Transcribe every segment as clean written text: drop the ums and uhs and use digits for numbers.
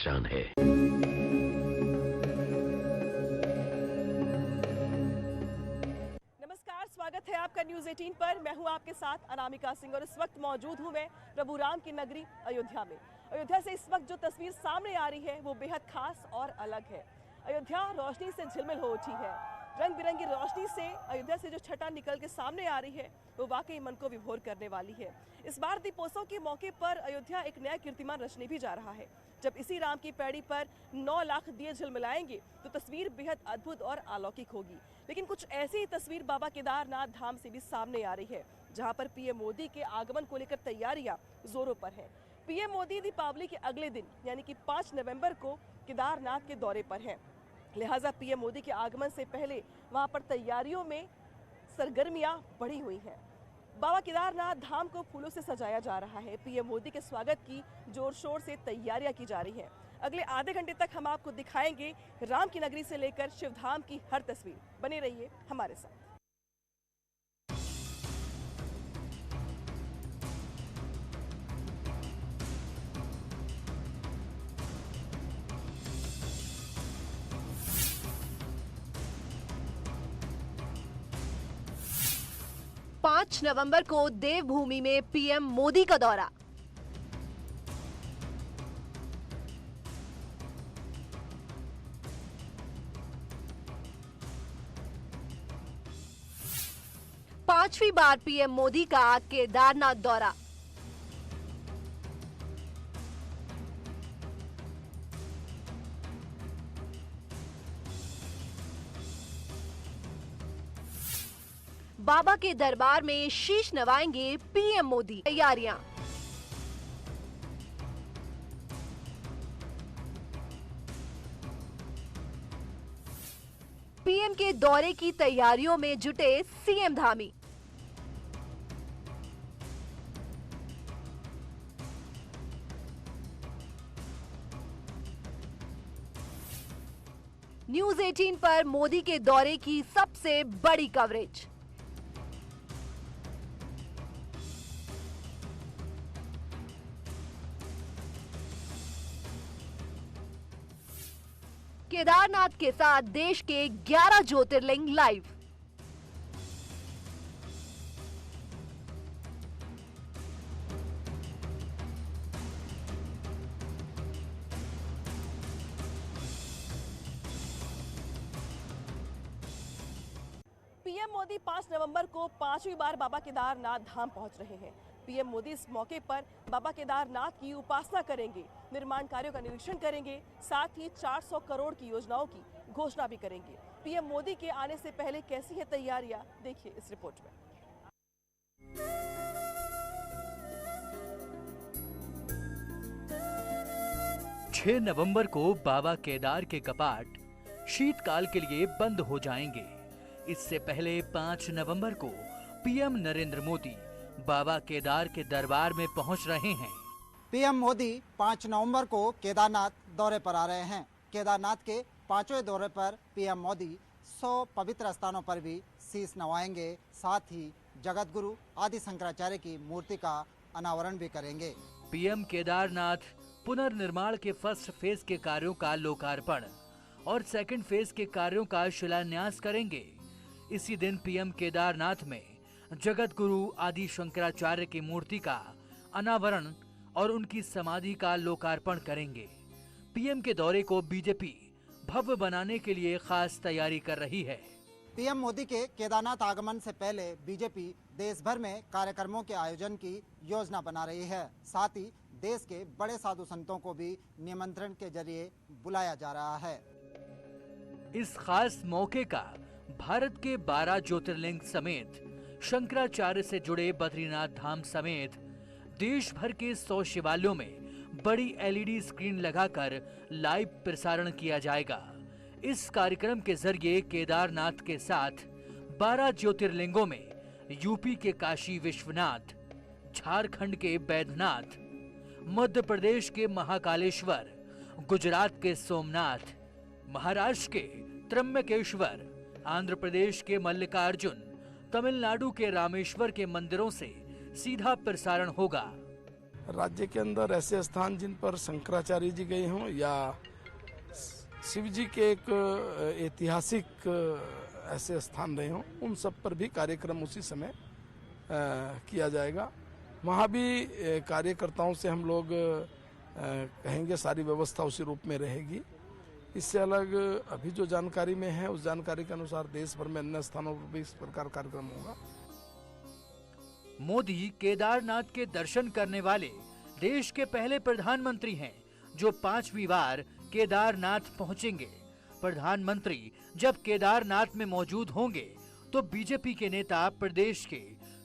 पहचान है। नमस्कार, स्वागत है आपका न्यूज़ 18 पर। मैं हूं आपके साथ अनामिका सिंह और इस वक्त मौजूद हूं मैं प्रभु राम की नगरी अयोध्या में। अयोध्या से इस वक्त जो तस्वीर सामने आ रही है वो बेहद खास और अलग है। अयोध्या रोशनी से झिलमिल हो उठी है। रंग बिरंगी रोशनी से अयोध्या से जो छटा निकल के सामने आ रही है वो वाकई मन को विभोर करने वाली है। इस बार दीपोत्सव के मौके पर अयोध्या एक नया कीर्तिमान रचने भी जा रहा है। जब इसी राम की पैड़ी पर 9 लाख दिए झिलमिलाएंगे तो तस्वीर बेहद अद्भुत और अलौकिक होगी। लेकिन कुछ ऐसी ही तस्वीर बाबा केदारनाथ धाम से भी सामने आ रही है, जहां पर पीएम मोदी के आगमन को लेकर तैयारियां जोरों पर हैं। पीएम मोदी दीपावली के अगले दिन यानी कि 5 नवंबर को केदारनाथ के दौरे पर हैं। लिहाजा पीएम मोदी के आगमन से पहले वहां पर तैयारियों में सरगर्मियां बढ़ी हुई हैं। बाबा केदारनाथ धाम को फूलों से सजाया जा रहा है। पीएम मोदी के स्वागत की जोर शोर से तैयारियां की जा रही हैं। अगले आधे घंटे तक हम आपको दिखाएंगे राम की नगरी से लेकर शिवधाम की हर तस्वीर। बने रहिए हमारे साथ। पांच नवंबर को देवभूमि में पीएम मोदी का दौरा। पांचवी बार पीएम मोदी का केदारनाथ दौरा। बाबा के दरबार में शीश नवाएंगे पीएम मोदी। तैयारियां। पीएम के दौरे की तैयारियों में जुटे सीएम धामी। न्यूज़ 18 पर मोदी के दौरे की सबसे बड़ी कवरेज। केदारनाथ के साथ देश के 11 ज्योतिर्लिंग लाइव। पीएम मोदी 5 नवंबर को 5वीं बार बाबा केदारनाथ धाम पहुंच रहे हैं। पीएम मोदी इस मौके पर बाबा केदारनाथ की उपासना करेंगे, निर्माण कार्यों का निरीक्षण करेंगे, साथ ही 400 करोड़ की योजनाओं की घोषणा भी करेंगे। पीएम मोदी के आने से पहले कैसी है तैयारियां, देखिए इस रिपोर्ट में। 6 नवंबर को बाबा केदार के कपाट शीतकाल के लिए बंद हो जाएंगे। इससे पहले 5 नवंबर को पीएम नरेंद्र मोदी बाबा केदार के दरबार में पहुंच रहे हैं। पीएम मोदी 5 नवंबर को केदारनाथ दौरे पर आ रहे हैं। केदारनाथ के 5वें दौरे पर पीएम मोदी 100 पवित्र स्थानों पर भी शीश नवाएंगे, साथ ही जगत गुरु आदि शंकराचार्य की मूर्ति का अनावरण भी करेंगे। पीएम केदारनाथ पुनर्निर्माण के फर्स्ट फेज के कार्यों का लोकार्पण और सेकंड फेज के कार्यों का शिलान्यास करेंगे। इसी दिन पीएम केदारनाथ में जगत गुरु आदि शंकराचार्य की मूर्ति का अनावरण और उनकी समाधि का लोकार्पण करेंगे। पीएम के दौरे को बीजेपी भव्य बनाने के लिए खास तैयारी कर रही है। पीएम मोदी के केदारनाथ आगमन से पहले बीजेपी देश भर में कार्यक्रमों के आयोजन की योजना बना रही है। साथ ही देश के बड़े साधु संतों को भी निमंत्रण के जरिए बुलाया जा रहा है। इस खास मौके का भारत के 12 ज्योतिर्लिंग समेत शंकराचार्य से जुड़े बद्रीनाथ धाम समेत देश भर के 100 शिवालयों में बड़ी एलईडी स्क्रीन लगाकर लाइव प्रसारण किया जाएगा। इस कार्यक्रम के जरिए केदारनाथ के साथ 12 ज्योतिर्लिंगों में यूपी के काशी विश्वनाथ, झारखंड के बैद्यनाथ, मध्य प्रदेश के महाकालेश्वर, गुजरात के सोमनाथ, महाराष्ट्र के त्र्यंबकेश्वर, आंध्र प्रदेश के मल्लिकार्जुन, तमिलनाडु के रामेश्वर के मंदिरों से सीधा प्रसारण होगा। राज्य के अंदर ऐसे स्थान जिन पर शंकराचार्य जी गए हों या शिव जी के एक ऐतिहासिक ऐसे स्थान रहे हों, उन सब पर भी कार्यक्रम उसी समय किया जाएगा। वहाँ भी कार्यकर्ताओं से हम लोग कहेंगे सारी व्यवस्था उसी रूप में रहेगी। इससे अलग अभी जो जानकारी में है उस जानकारी के अनुसार देश भर में अन्य स्थानों पर भी इस प्रकार कार्यक्रम होगा। मोदी केदारनाथ के दर्शन करने वाले देश के पहले प्रधानमंत्री हैं जो 5वीं बार केदारनाथ पहुंचेंगे। प्रधानमंत्री जब केदारनाथ में मौजूद होंगे तो बीजेपी के नेता प्रदेश के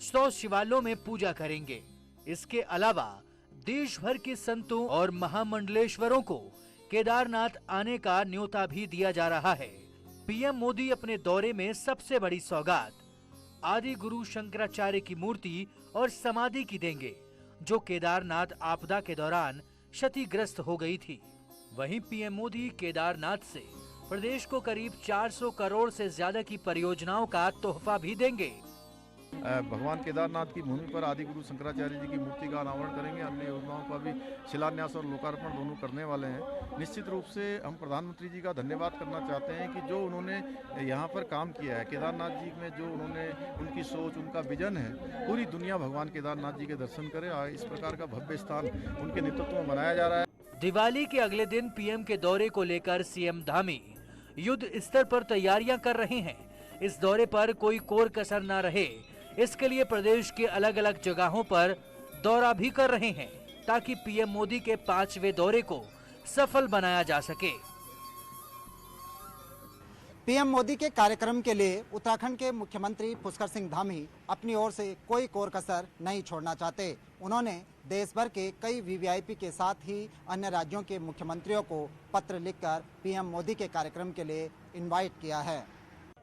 100 शिवालयों में पूजा करेंगे। इसके अलावा देश भर के संतों और महामंडलेश्वरों को केदारनाथ आने का न्योता भी दिया जा रहा है। पीएम मोदी अपने दौरे में सबसे बड़ी सौगात आदि गुरु शंकराचार्य की मूर्ति और समाधि की देंगे, जो केदारनाथ आपदा के दौरान क्षतिग्रस्त हो गई थी। वहीं पीएम मोदी केदारनाथ से प्रदेश को करीब 400 करोड़ से ज्यादा की परियोजनाओं का तोहफा भी देंगे। भगवान केदारनाथ की भूमि पर आदि गुरु शंकराचार्य जी की मूर्ति का अनावरण करेंगे। अन्य योजनाओं का भी शिलान्यास और लोकार्पण दोनों करने वाले हैं। निश्चित रूप से हम प्रधानमंत्री जी का धन्यवाद करना चाहते हैं कि जो उन्होंने यहाँ पर काम किया है, केदारनाथ जी में जो उन्होंने उनकी सोच, उनका विजन है, पूरी दुनिया भगवान केदारनाथ जी के दर्शन करे। इस प्रकार का भव्य स्थान उनके नेतृत्व में बनाया जा रहा है। दिवाली के अगले दिन पीएम के दौरे को लेकर सीएम धामी युद्ध स्तर पर तैयारियां कर रहे हैं। इस दौरे पर कोई कोर कसर न रहे, इसके लिए प्रदेश के अलग अलग जगहों पर दौरा भी कर रहे हैं ताकि पीएम मोदी के 5वें दौरे को सफल बनाया जा सके। पीएम मोदी के कार्यक्रम के लिए उत्तराखंड के मुख्यमंत्री पुष्कर सिंह धामी अपनी ओर से कोई कोर कसर नहीं छोड़ना चाहते। उन्होंने देश भर के कई वीवीआईपी के साथ ही अन्य राज्यों के मुख्यमंत्रियों को पत्र लिखकर पीएम मोदी के कार्यक्रम के लिए इनवाइट किया है।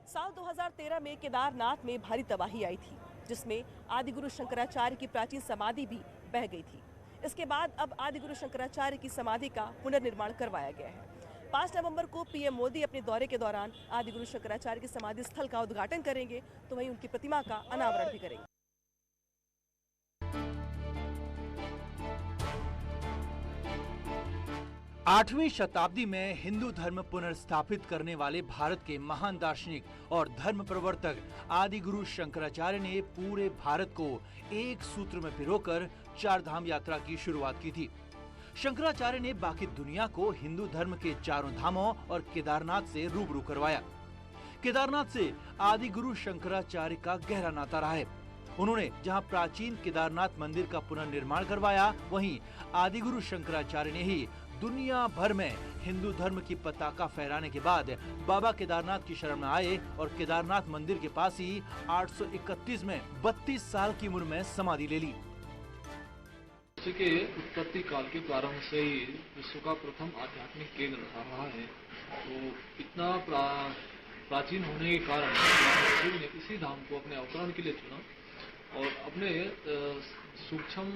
साल 2013 में केदारनाथ में भारी तबाही आई थी, जिसमें आदिगुरु शंकराचार्य की प्राचीन समाधि भी बह गई थी। इसके बाद अब आदिगुरु शंकराचार्य की समाधि का पुनर्निर्माण करवाया गया है। 5 नवंबर को पीएम मोदी अपने दौरे के दौरान आदिगुरु शंकराचार्य की समाधि स्थल का उद्घाटन करेंगे, तो वहीं उनकी प्रतिमा का अनावरण भी करेंगे। आठवीं शताब्दी में हिंदू धर्म पुनर्स्थापित करने वाले भारत के महान दार्शनिक और धर्म प्रवर्तक आदि गुरु शंकराचार्य ने पूरे भारत को एक सूत्र में पिरोकर 4 धाम यात्रा की शुरुआत की थी। शंकराचार्य ने बाकी दुनिया को हिंदू धर्म के 4 धामों और केदारनाथ से रूबरू करवाया। केदारनाथ से आदि गुरु शंकराचार्य का गहरा नाता रहा है। उन्होंने जहां प्राचीन केदारनाथ मंदिर का पुनर्निर्माण करवाया, वहीं आदि गुरु शंकराचार्य ने ही दुनिया भर में हिंदू धर्म की पताका फहराने के बाद बाबा केदारनाथ की शरण में आए और केदारनाथ मंदिर के पास ही 831 में 32 साल की उम्र में समाधि ले ली। के उत्पत्ति काल के प्रारंभ से ही विश्व का प्रथम आध्यात्मिक केंद्र रहा है। तो इतना प्राचीन होने के कारण शिव ने इसी धाम को अपने अवतरण के लिए चुना और अपने सूक्ष्म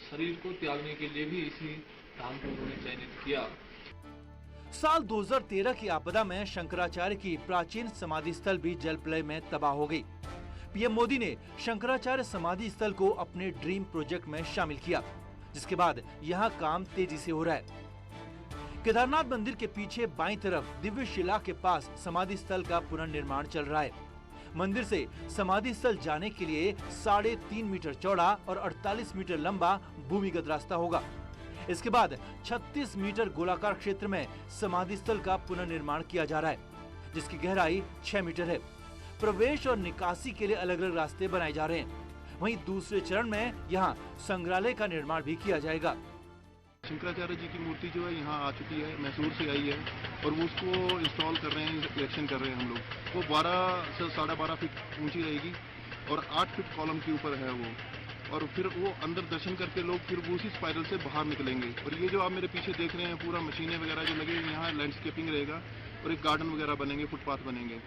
शरीर को त्यागने के लिए भी इसी धाम को उन्होंने चयनित किया। साल 2013 की आपदा में शंकराचार्य की प्राचीन समाधि स्थल भी जल प्रलय में तबाह हो गई। पीएम मोदी ने शंकराचार्य समाधि स्थल को अपने ड्रीम प्रोजेक्ट में शामिल किया, जिसके बाद यहाँ काम तेजी से हो रहा है। केदारनाथ मंदिर के पीछे बाईं तरफ दिव्य शिला के पास समाधि स्थल का पुनर्निर्माण चल रहा है। मंदिर से समाधि स्थल जाने के लिए 3.5 मीटर चौड़ा और 48 मीटर लंबा भूमिगत रास्ता होगा। इसके बाद 36 मीटर गोलाकार क्षेत्र में समाधि स्थल का पुनर्निर्माण किया जा रहा है, जिसकी गहराई 6 मीटर है। प्रवेश और निकासी के लिए अलग अलग रास्ते बनाए जा रहे हैं। वहीं दूसरे चरण में यहाँ संग्रहालय का निर्माण भी किया जाएगा। शंकराचार्य जी की मूर्ति जो है यहाँ आ चुकी है, मैसूर से आई है और वो उसको इंस्टॉल कर रहे हैं, इरेक्शन कर रहे हैं हम लोग। वो 12 से 12.5 फीट ऊंची रहेगी और 8 फीट कॉलम के ऊपर है वो। और फिर वो अंदर दर्शन करके लोग फिर वो उसी स्पाइरल से बाहर निकलेंगे। और ये जो आप मेरे पीछे देख रहे हैं पूरा मशीनें वगैरह जो लगे, यहाँ लैंडस्केपिंग रहेगा और एक गार्डन वगैरह बनेंगे, फुटपाथ बनेंगे।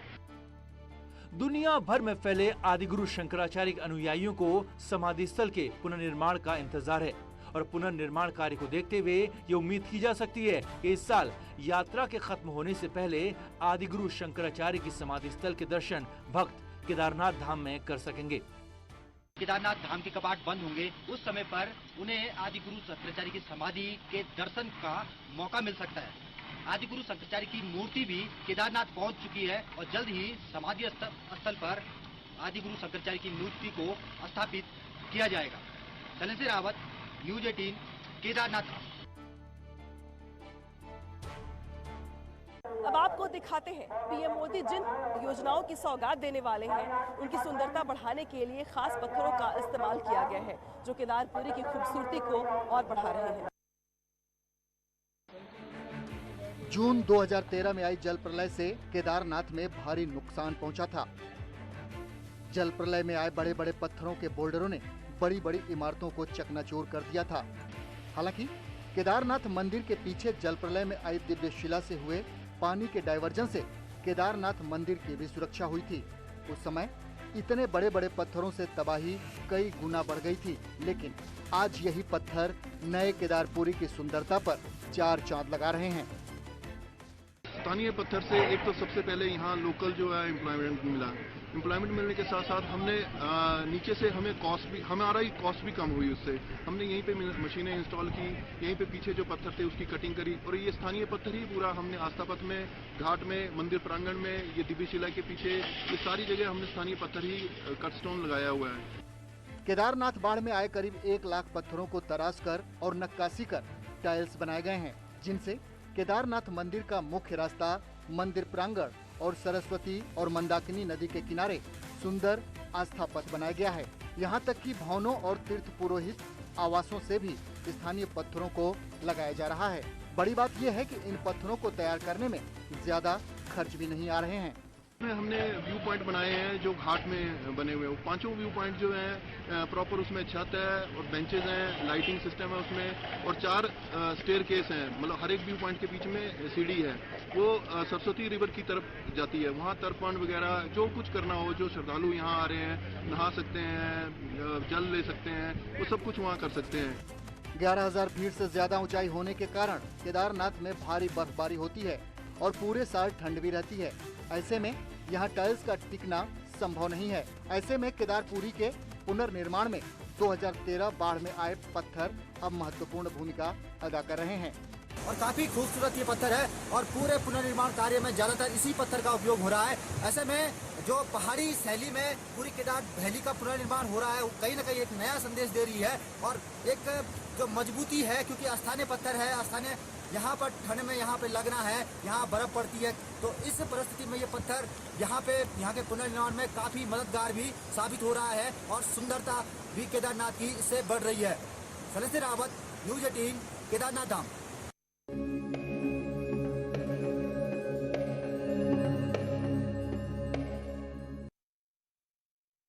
दुनिया भर में फैले आदिगुरु शंकराचार्य के अनुयायियों को समाधि स्थल के पुनर्निर्माण का इंतजार है और पुनर्निर्माण कार्य को देखते हुए ये उम्मीद की जा सकती है कि इस साल यात्रा के खत्म होने से पहले आदिगुरु शंकराचार्य की समाधि स्थल के दर्शन भक्त केदारनाथ धाम में कर सकेंगे। केदारनाथ धाम के कपाट बंद होंगे उस समय पर उन्हें आदि गुरु शंकराचार्य की समाधि के दर्शन का मौका मिल सकता है। आदि गुरु शंकराचार्य की मूर्ति भी केदारनाथ पहुंच चुकी है और जल्द ही समाधि स्थल पर आदि गुरु शंकराचार्य की मूर्ति को स्थापित किया जाएगा। शैलेंद्र रावत, न्यूज 18, केदारनाथ। अब आपको दिखाते हैं पीएम मोदी जिन योजनाओं की सौगात देने वाले हैं उनकी सुंदरता बढ़ाने के लिए खास पत्थरों का इस्तेमाल किया गया है जो केदारपुरी की खूबसूरती को और बढ़ा रहे हैं। जून 2013 में आई जल प्रलय से केदारनाथ में भारी नुकसान पहुंचा था। जल प्रलय में आए बड़े बड़े पत्थरों के बोल्डरों ने बड़ी बड़ी इमारतों को चकनाचूर कर दिया था। हालांकि केदारनाथ मंदिर के पीछे जल प्रलय में आई दिव्य शिला से हुए पानी के डायवर्जन से केदारनाथ मंदिर की भी सुरक्षा हुई थी। उस समय इतने बड़े बड़े पत्थरों से तबाही कई गुना बढ़ गई थी, लेकिन आज यही पत्थर नए केदारपुरी की सुंदरता पर चार चांद लगा रहे हैं। स्थानीय पत्थर से एक तो सबसे पहले यहाँ लोकल जो है एम्प्लॉयमेंट मिला। एम्प्लॉयमेंट मिलने के साथ साथ हमने नीचे से हमें कॉस्ट भी, हमारा ही कॉस्ट भी कम हुई उससे। हमने यहीं पे मशीनें इंस्टॉल की, यहीं पे पीछे जो पत्थर थे उसकी कटिंग करी और ये स्थानीय पत्थर ही पूरा हमने आस्था पथ में, घाट में, मंदिर प्रांगण में, ये दिव्य शिला के पीछे, ये सारी जगह हमने स्थानीय पत्थर ही कट स्टोन लगाया हुआ है। केदारनाथ बाढ़ में आए करीब 1 लाख पत्थरों को तराश कर और नक्काशी कर टाइल्स बनाए गए हैं, जिनसे केदारनाथ मंदिर का मुख्य रास्ता, मंदिर प्रांगण और सरस्वती और मंदाकिनी नदी के किनारे सुंदर आस्था पथ बनाया गया है। यहाँ तक कि भवनों और तीर्थ पुरोहित आवासों से भी स्थानीय पत्थरों को लगाया जा रहा है। बड़ी बात यह है कि इन पत्थरों को तैयार करने में ज्यादा खर्च भी नहीं आ रहे हैं। हमने व्यू पॉइंट बनाए हैं जो घाट में बने हुए हैं। पांचों व्यू पॉइंट जो हैं प्रॉपर उसमें छत है और बेंचेज हैं, लाइटिंग सिस्टम है उसमें और 4 स्टेयर केस हैं। मतलब हर एक व्यू पॉइंट के बीच में सीढ़ी है, वो सरस्वती रिवर की तरफ जाती है। वहाँ तर्पण वगैरह जो कुछ करना हो, जो श्रद्धालु यहाँ आ रहे हैं नहा सकते हैं, जल ले सकते हैं, वो सब कुछ वहाँ कर सकते हैं। 11,000 फीट से ज्यादा ऊंचाई होने के कारण केदारनाथ में भारी बर्फबारी होती है और पूरे साल ठंड भी रहती है। ऐसे में यहाँ टाइल्स का टिकना संभव नहीं है। ऐसे में केदारपुरी के पुनर्निर्माण में 2013 बाढ़ में आए पत्थर अब महत्वपूर्ण भूमिका अदा कर रहे हैं। और काफी खूबसूरत ये पत्थर है और पूरे पुनर्निर्माण कार्य में ज्यादातर इसी पत्थर का उपयोग हो रहा है। ऐसे में जो पहाड़ी शैली में पूरी केदार वैली का पुनर्निर्माण हो रहा है, कहीं न कहीं एक नया संदेश दे रही है और एक जो मजबूती है, क्योंकि स्थानीय पत्थर है, स्थानीय यहाँ पर ठंड में यहाँ पे लगना है, यहाँ बर्फ पड़ती है, तो इस परिस्थिति में ये पत्थर यहाँ के पुनर्निर्माण में काफी मददगार भी साबित हो रहा है और सुंदरता भी केदारनाथ की इससे बढ़ रही है। शैलेंद्र रावत, न्यूज 18, केदारनाथ धाम।